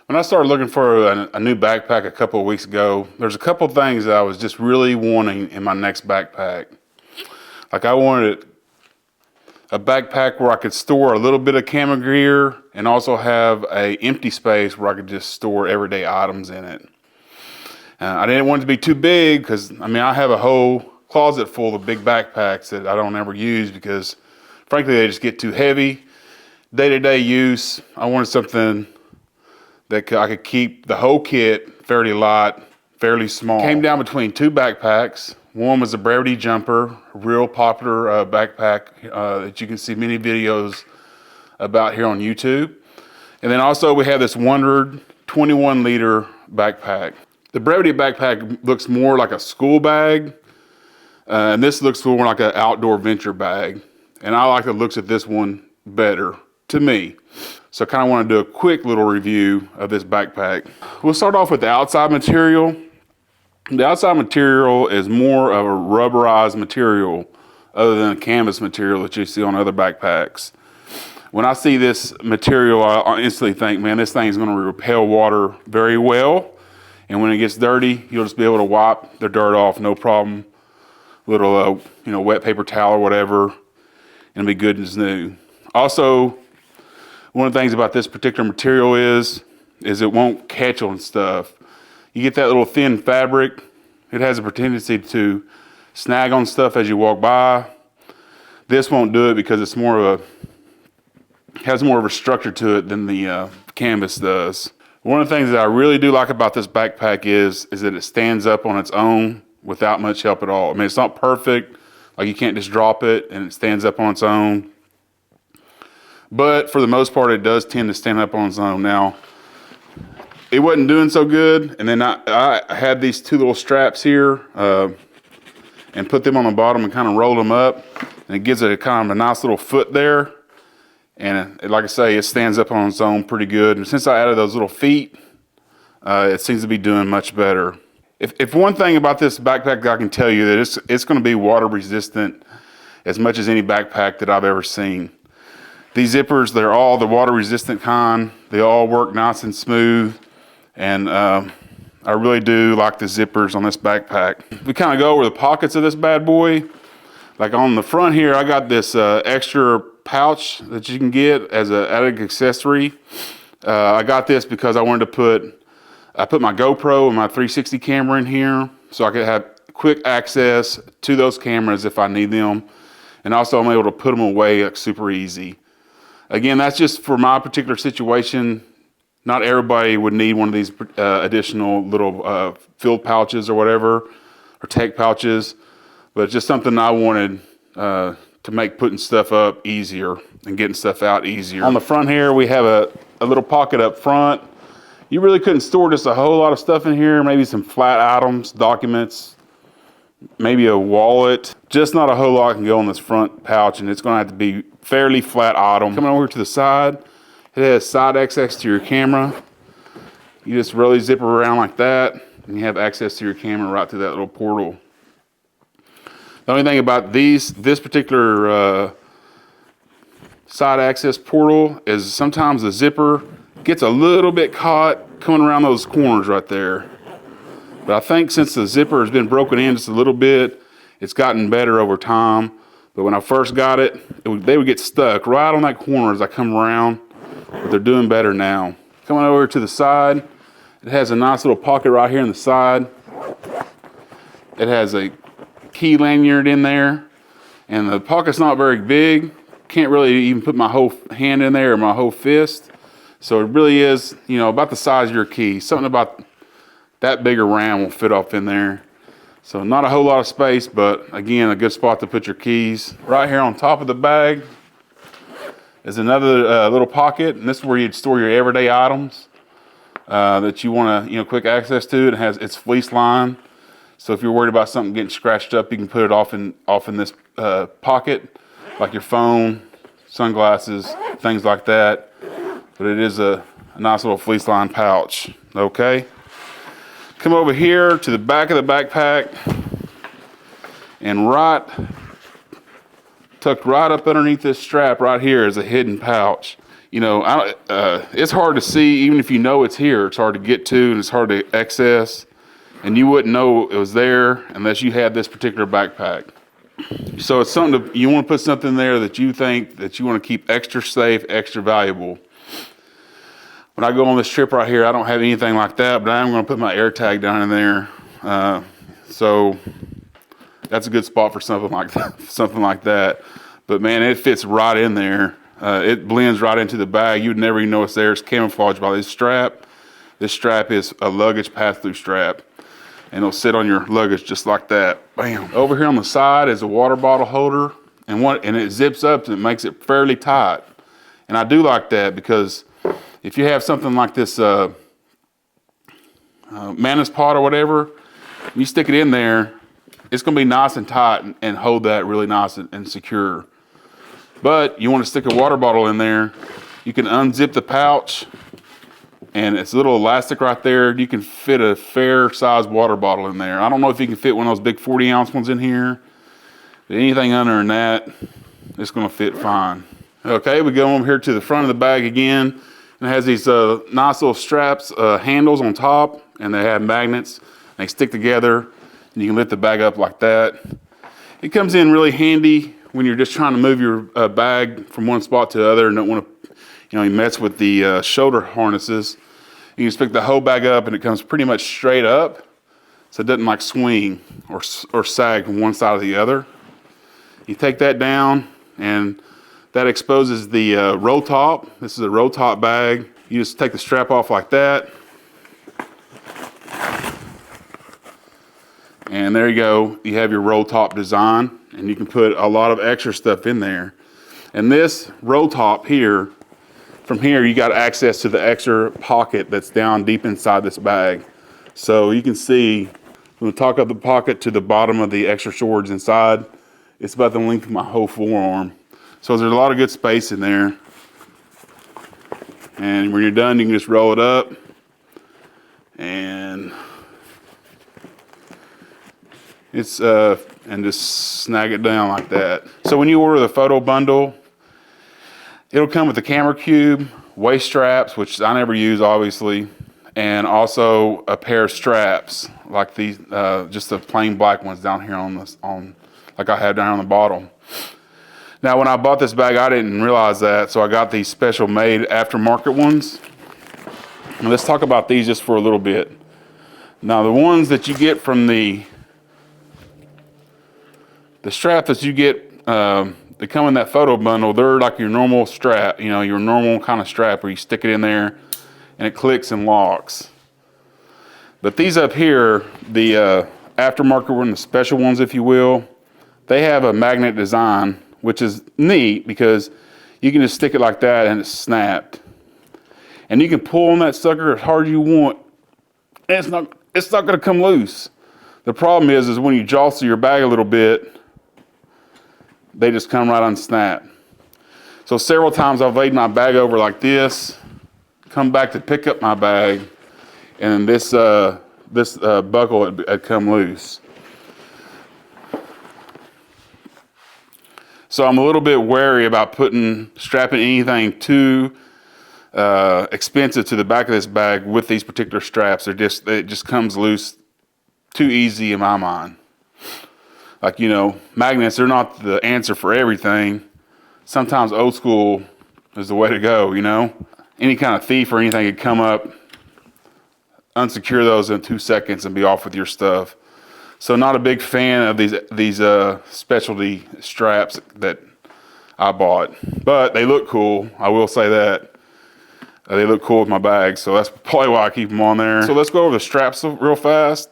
When I started looking for a new backpack a couple of weeks ago, there's a couple of things that I was just really wanting in my next backpack. Like I wanted a backpack where I could store a little bit of camera gear and also have a empty space where I could just store everyday items in it. I didn't want it to be too big because, I have a whole closet full of big backpacks that I don't ever use because, frankly, they just get too heavy. Day-to-day use, I wanted something that I could keep the whole kit fairly light, fairly small. Came down between two backpacks. One was a Brevity Jumper, a real popular backpack that you can see many videos about here on YouTube. And then also we have this Wandrd 21 liter backpack. The Brevity backpack looks more like a school bag, and this looks more like an outdoor venture bag. And I like the looks of this one better, to me. So I kind of want to do a quick little review of this backpack. We'll start off with the outside material. The outside material is more of a rubberized material other than a canvas material that you see on other backpacks. When I see this material, I instantly think, man, this thing is going to repel water very well. And when it gets dirty, you'll just be able to wipe the dirt off, no problem. Little, wet paper towel or whatever, and it'll be good as new. Also, one of the things about this particular material is it won't catch on stuff. You get that little thin fabric, it has a tendency to snag on stuff as you walk by. This won't do it because it's has more of a structure to it than the canvas does. One of the things that I really do like about this backpack is that it stands up on its own without much help at all. It's not perfect, like you can't just drop it and it stands up on its own. But for the most part, it does tend to stand up on its own. Now, it wasn't doing so good, and then I had these two little straps here and put them on the bottom and kind of rolled them up, and it gives it a kind of a nice little foot there. And like I say, it stands up on its own pretty good. And since I added those little feet, it seems to be doing much better. If one thing about this backpack I can tell you that it's going to be water resistant as much as any backpack that I've ever seen. These zippers, they're all the water resistant kind. They all work nice and smooth. And I really do like the zippers on this backpack. We kind of go over the pockets of this bad boy. Like on the front here, I got this extra pouch that you can get as an added accessory. I got this because I wanted to I put my GoPro and my 360 camera in here so I could have quick access to those cameras if I need them. And also I'm able to put them away super easy. Again, that's just for my particular situation. Not everybody would need one of these additional little field pouches or whatever, or tech pouches, but it's just something I wanted to make putting stuff up easier and getting stuff out easier. On the front here, we have a little pocket up front. You really couldn't store just a whole lot of stuff in here, maybe some flat items, documents, maybe a wallet. Just not a whole lot can go in this front pouch, and it's gonna have to be fairly flat item. Coming over to the side, it has side access to your camera. You just really zip it around like that, and you have access to your camera right through that little portal. The only thing about this particular side access portal is sometimes the zipper gets a little bit caught coming around those corners right there. But I think since the zipper has been broken in just a little bit, it's gotten better over time. But when I first got they would get stuck right on that corner as I come around, but they're doing better now. Coming over to the side, it has a nice little pocket right here on the side. It has a key lanyard in there, and the pocket's not very big. Can't really even put my whole hand in there or my whole fist. So it really is, about the size of your key. Something about that big around will fit off in there. So not a whole lot of space, but again, a good spot to put your keys. Right here on top of the bag is another little pocket, and this is where you'd store your everyday items that you want to, quick access to. It's fleece lined, so if you're worried about something getting scratched up, you can put it off in this pocket, like your phone, sunglasses, things like that. But it is a nice little fleece lined pouch. Okay. Come over here to the back of the backpack, and tucked right up underneath this strap right here is a hidden pouch. you know, it's hard to see, even if you know it's here, it's hard to get to and it's hard to access. And you wouldn't know it was there unless you had this particular backpack. So it's something you want to put something there that you think that you want to keep extra safe, extra valuable. When I go on this trip right here, I don't have anything like that, but I am going to put my air tag down in there. So that's a good spot for something like that. Something like that. But man, it fits right in there. It blends right into the bag. You'd never even know it's there. It's camouflaged by this strap. This strap is a luggage pass-through strap, and it'll sit on your luggage just like that. Bam. Over here on the side is a water bottle holder, and it zips up and it makes it fairly tight. And I do like that because if you have something like this Manus pot or whatever, you stick it in there, it's going to be nice and tight and hold that really nice and secure. But you want to stick a water bottle in there, you can unzip the pouch, and it's a little elastic right there. You can fit a fair sized water bottle in there. I don't know if you can fit one of those big 40-ounce ones in here, but anything under than that, it's going to fit fine. Okay, we go over here to the front of the bag again. And it has these nice little straps, handles on top, and they have magnets. They stick together, and you can lift the bag up like that. It comes in really handy when you're just trying to move your bag from one spot to the other and don't want to, you mess with the shoulder harnesses. You can just pick the whole bag up, and it comes pretty much straight up, so it doesn't like swing or sag from one side to the other. You take that down, and that exposes the roll top. This is a roll top bag. You just take the strap off like that. And there you go. You have your roll top design, and you can put a lot of extra stuff in there. And this roll top here, from here you got access to the extra pocket that's down deep inside this bag. So you can see from the top of the pocket to the bottom of the extra storage inside, it's about the length of my whole forearm. So there's a lot of good space in there. And when you're done, you can just roll it up and and just snag it down like that. So when you order the photo bundle, it'll come with the camera cube, waist straps, which I never use obviously, and also a pair of straps like these, just the plain black ones down here like I have down on the bottom. Now, when I bought this bag, I didn't realize that, so I got these special made aftermarket ones. And let's talk about these just for a little bit. Now, the ones that you get from the strap that you get, that come in that photo bundle, they're like your normal strap, your normal kind of strap where you stick it in there and it clicks and locks. But these up here, the aftermarket ones, the special ones, if you will, they have a magnet design, which is neat because you can just stick it like that and it's snapped. And you can pull on that sucker as hard as you want, and it's not gonna come loose. The problem is when you jostle your bag a little bit, they just come right unsnap. So several times I've laid my bag over like this, come back to pick up my bag, and this buckle had come loose. So I'm a little bit wary about strapping anything too expensive to the back of this bag with these particular straps. It just comes loose too easy in my mind. Like, magnets, they're not the answer for everything. Sometimes old school is the way to go, Any kind of thief or anything could come up, unsecure those in 2 seconds and be off with your stuff. So not a big fan of these specialty straps that I bought, but they look cool. I will say that. They look cool with my bag, so that's probably why I keep them on there. So let's go over the straps real fast.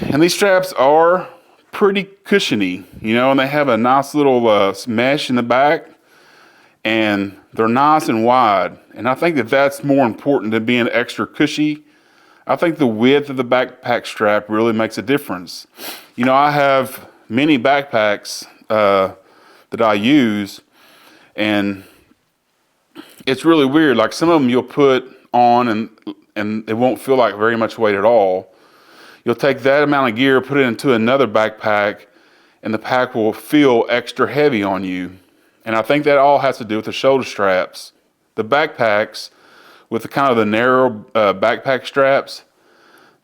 And these straps are pretty cushiony, and they have a nice little mesh in the back, and they're nice and wide. And I think that's more important than being extra cushy. I think the width of the backpack strap really makes a difference. I have many backpacks that I use, and it's really weird. Like some of them you'll put on and it won't feel like very much weight at all. You'll take that amount of gear, put it into another backpack, and the pack will feel extra heavy on you. And I think that all has to do with the shoulder straps. The backpacks, with the kind of the narrow backpack straps,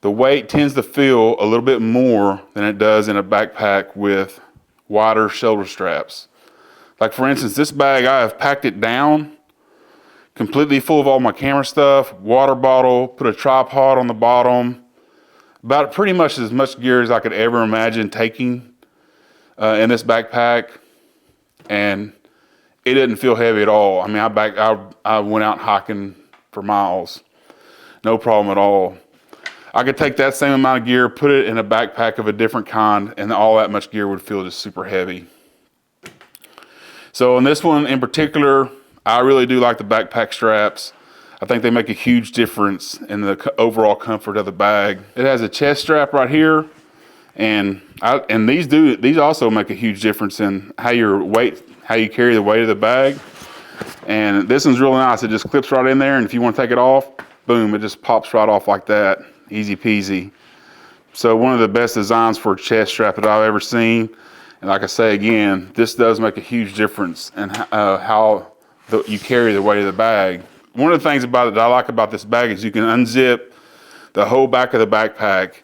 the weight tends to feel a little bit more than it does in a backpack with wider shoulder straps. Like for instance, this bag, I have packed it down completely full of all my camera stuff, water bottle, put a tripod on the bottom, about pretty much as much gear as I could ever imagine taking in this backpack, and it didn't feel heavy at all. I mean, I went out hiking for miles, no problem at all. I could take that same amount of gear, put it in a backpack of a different kind, and all that much gear would feel just super heavy. So in this one in particular, I really do like the backpack straps. I think they make a huge difference in the overall comfort of the bag. It has a chest strap right here, and these also make a huge difference in how you carry the weight of the bag. And this one's really nice. It just clips right in there, and if you want to take it off, boom, it just pops right off like that. Easy peasy. So one of the best designs for a chest strap that I've ever seen. And like I say again, this does make a huge difference in how you carry the weight of the bag. One of the things about it that I like about this bag is you can unzip the whole back of the backpack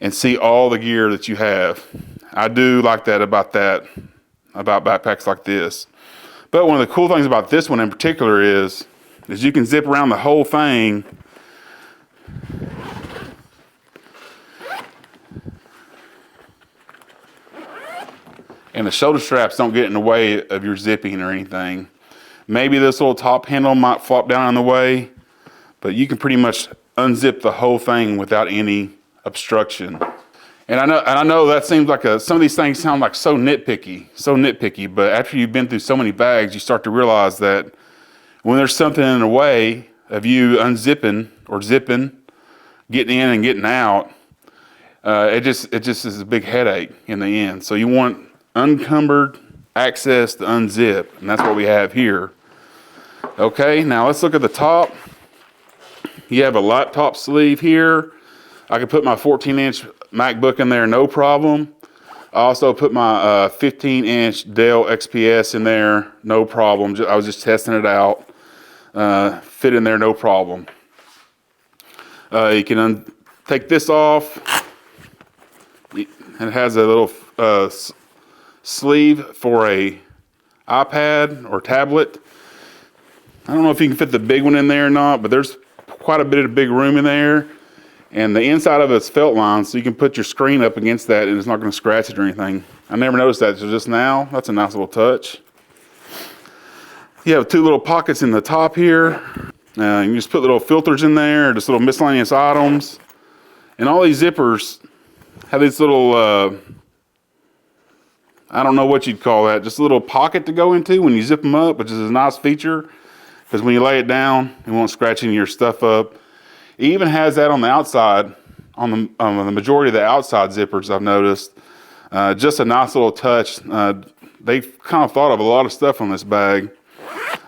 and see all the gear that you have. I do like that about backpacks like this. But one of the cool things about this one in particular is you can zip around the whole thing. And the shoulder straps don't get in the way of your zipping or anything. Maybe this little top handle might flop down in the way, but you can pretty much unzip the whole thing without any obstruction. And I know that seems like some of these things sound like so nitpicky, but after you've been through so many bags, you start to realize that when there's something in the way of you unzipping or zipping, getting in and getting out, it just is a big headache in the end. So you want unencumbered access to unzip, and that's what we have here. Okay, now let's look at the top. You have a laptop sleeve here. I can put my 14-inch MacBook in there, no problem. I also put my 15-inch Dell XPS in there, no problem. I was just testing it out. Fit in there, no problem. You can take this off. It has a little sleeve for a iPad or tablet. I don't know if you can fit the big one in there or not, but there's quite a bit of big room in there. And the inside of it's felt lined, so you can put your screen up against that and it's not going to scratch it or anything. I never noticed that until just now. That's a nice little touch. You have two little pockets in the top here. You can just put little filters in there, just little miscellaneous items. And all these zippers have these little, I don't know what you'd call that, just a little pocket to go into when you zip them up, which is a nice feature. Because when you lay it down, it won't scratch any of your stuff up. It even has that on the outside, on the majority of the outside zippers I've noticed. Just a nice little touch. They've kind of thought of a lot of stuff on this bag.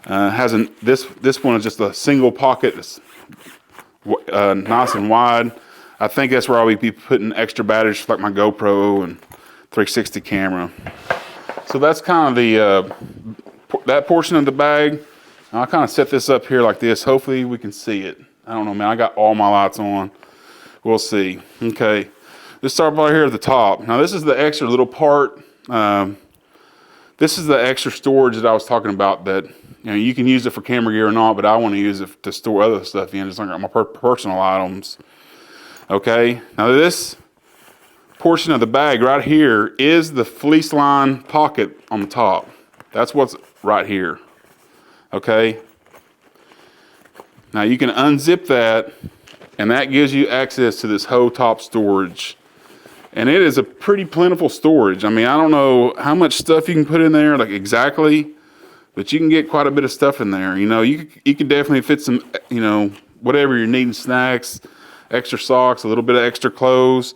This one is just a single pocket, it's nice and wide. I think that's where I'll be putting extra batteries like my GoPro and 360 camera. So that's kind of that portion of the bag. I'll kind of set this up here like this. Hopefully we can see it. I don't know, man. I got all my lights on. We'll see. Okay. Let's start right here at the top. Now this is the extra little part. This is the extra storage that I was talking about that, you can use it for camera gear or not, but I want to use it to store other stuff in, just like my personal items. Okay. Now this portion of the bag right here is the fleece line pocket on the top. That's what's right here. Okay. Now you can unzip that, and that gives you access to this whole top storage. And it is a pretty plentiful storage. I mean, I don't know how much stuff you can put in there, like exactly, but you can get quite a bit of stuff in there. You can definitely fit some, whatever you're needing, snacks, extra socks, a little bit of extra clothes,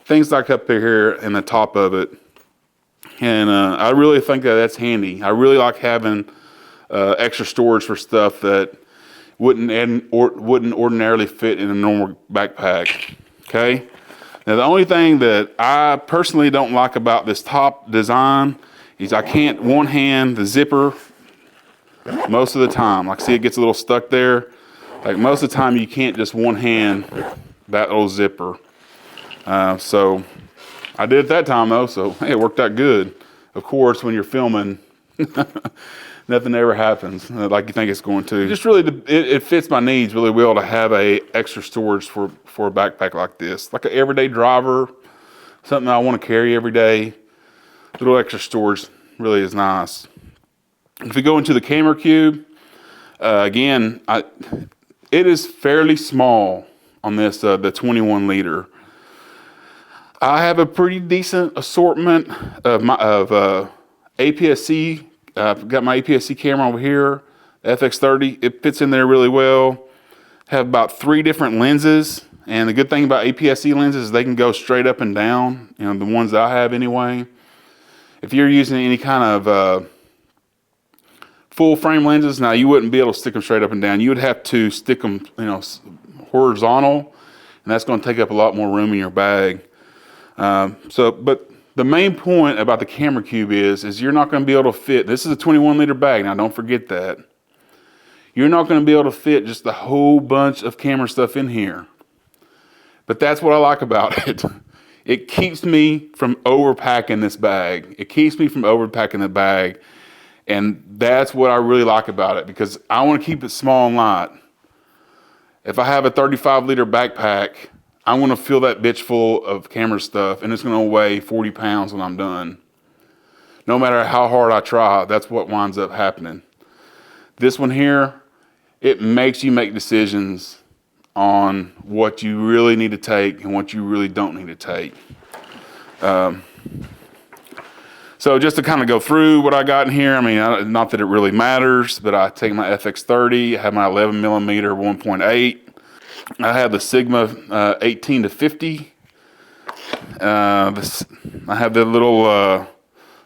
things like up here in the top of it. And I really think that's handy. I really like having extra storage for stuff that wouldn't ordinarily fit in a normal backpack. Okay. Now the only thing that I personally don't like about this top design I can't one hand the zipper most of the time. Like, see, it gets a little stuck there. Like, most of the time you can't just one hand that old zipper. So I did it that time though, so hey, it worked out good. Of course, when you're filming, nothing ever happens like you think it's going to. Just really, it fits my needs really well to have a extra storage for a backpack like this. Like an everyday driver, something I want to carry every day. A little extra storage really is nice. If we go into the camera cube, again, it is fairly small on this, the 21 liter. I have a pretty decent assortment of APS-C. I've got my APS-C camera over here, FX30. It fits in there really well. Have about 3 different lenses. And the good thing about APS-C lenses is they can go straight up and down. You know, the ones that I have anyway. If you're using any kind of full frame lenses, now you wouldn't be able to stick them straight up and down. You would have to stick them, you know, horizontal, and that's going to take up a lot more room in your bag. But the main point about the camera cube is you're not going to be able to fit. This is a 21 liter bag. Now don't forget that. You're not going to be able to fit just a whole bunch of camera stuff in here. But that's what I like about it. It keeps me from overpacking this bag. It keeps me from overpacking the bag. And that's what I really like about it, because I want to keep it small and light. If I have a 35 liter backpack, I want to fill that bitch full of camera stuff, and it's going to weigh 40 pounds when I'm done. No matter how hard I try, that's what winds up happening. This one here, it makes you make decisions on what you really need to take and what you really don't need to take. So just to kind of go through what I got in here, I mean, not that it really matters, but I take my FX30, I have my 11 millimeter 1.8. I have the Sigma 18 to 50. I have the little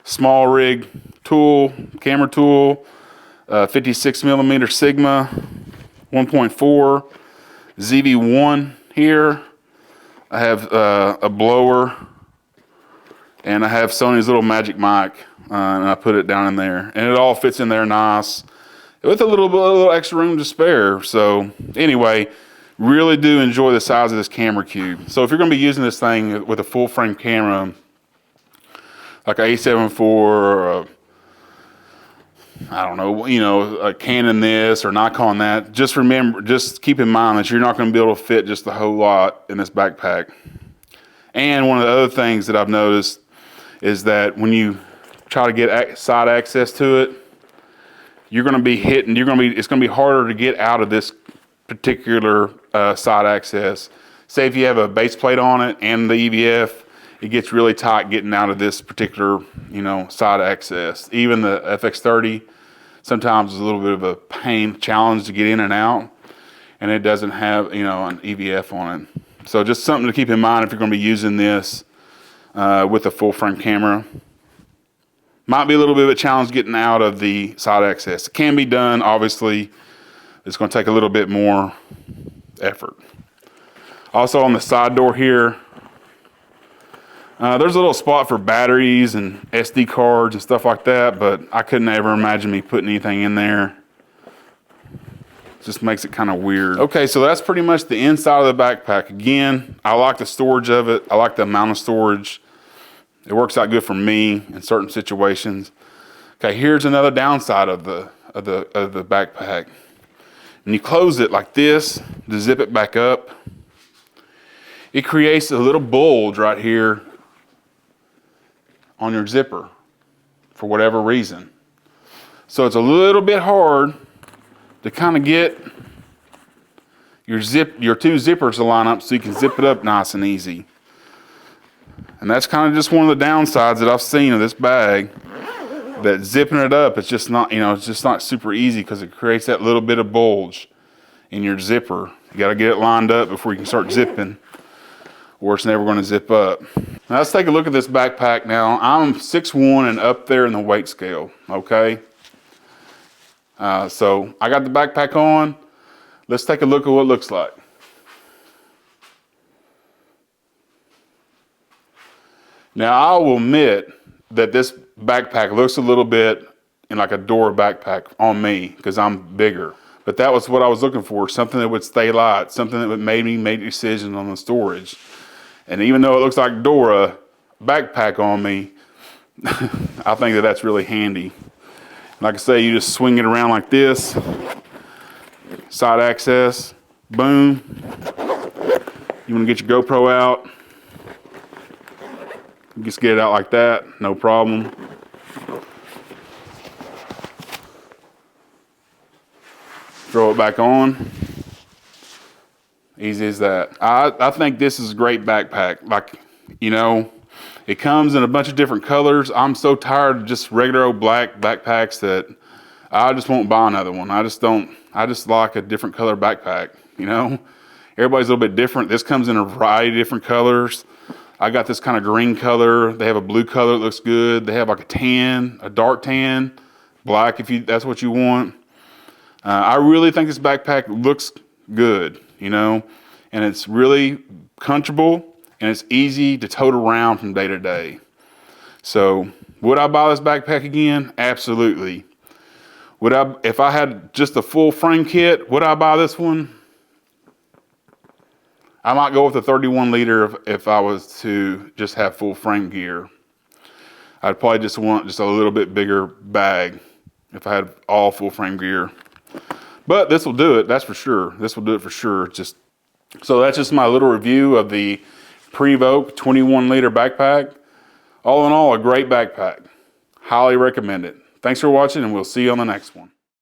small rig tool, camera tool, 56 millimeter Sigma 1.4, ZV1 here. I have a blower, and I have Sony's little Magic mic, and I put it down in there, and it all fits in there nice with a little extra room to spare. So anyway, really do enjoy the size of this camera cube. So if you're going to be using this thing with a full frame camera, like a A7 IV or I don't know, you know, a Canon this or Nikon that, just keep in mind that you're not going to be able to fit just a whole lot in this backpack. And one of the other things that I've noticed is that when you try to get side access to it, you're going to be hitting, it's going to be harder to get out of this particular side access. Say if you have a base plate on it and the EVF, it gets really tight getting out of this particular, you know, side access. Even the FX30 sometimes is a little bit of a challenge to get in and out, and it doesn't have, you know, an EVF on it. So just something to keep in mind if you're going to be using this with a full frame camera. Might be a little bit of a challenge getting out of the side access. It can be done, obviously. It's going to take a little bit more effort. Also on the side door here, there's a little spot for batteries and SD cards and stuff like that, but I couldn't ever imagine me putting anything in there. It just makes it kind of weird. Okay, so that's pretty much the inside of the backpack. Again, I like the storage of it. I like the amount of storage. It works out good for me in certain situations. Okay, here's another downside of the backpack. When you close it like this to zip it back up, it creates a little bulge right here on your zipper for whatever reason. So it's a little bit hard to kind of get your two zippers to line up so you can zip it up nice and easy. And that's kind of just one of the downsides that I've seen of this bag, that zipping it up, it's just not, you know, it's just not super easy because it creates that little bit of bulge in your zipper. You got to get it lined up before you can start zipping, or it's never going to zip up. Now let's take a look at this backpack now. I'm 6'1" and up there in the weight scale, okay? So I got the backpack on. Let's take a look at what it looks like. Now I will admit that this backpack looks a little bit in like a Dora backpack on me because I'm bigger. But that was what I was looking for, something that would stay light, something that would make me make decisions on the storage. And even though it looks like Dora backpack on me, I think that that's really handy. Like I say, you just swing it around like this, side access, boom. You want to get your GoPro out, just get it out like that, no problem. Throw it back on. Easy as that. I think this is a great backpack. Like, you know, it comes in a bunch of different colors. I'm so tired of just regular old black backpacks that I just won't buy another one. I just like a different color backpack, you know? Everybody's a little bit different. This comes in a variety of different colors. I got this kind of green color. They have a blue color that looks good. They have like a tan, a dark tan, black if that's what you want. I really think this backpack looks good, you know, and it's really comfortable and it's easy to tote around from day to day. So would I buy this backpack again? Absolutely. If I had just a full frame kit, would I buy this one? I might go with a 31 liter if I was to just have full frame gear. I'd probably just want just a little bit bigger bag if I had all full frame gear. But this will do it, that's for sure. This will do it for sure. So that's just my little review of the Prvke 21 liter backpack. All in all, a great backpack. Highly recommend it. Thanks for watching, and we'll see you on the next one.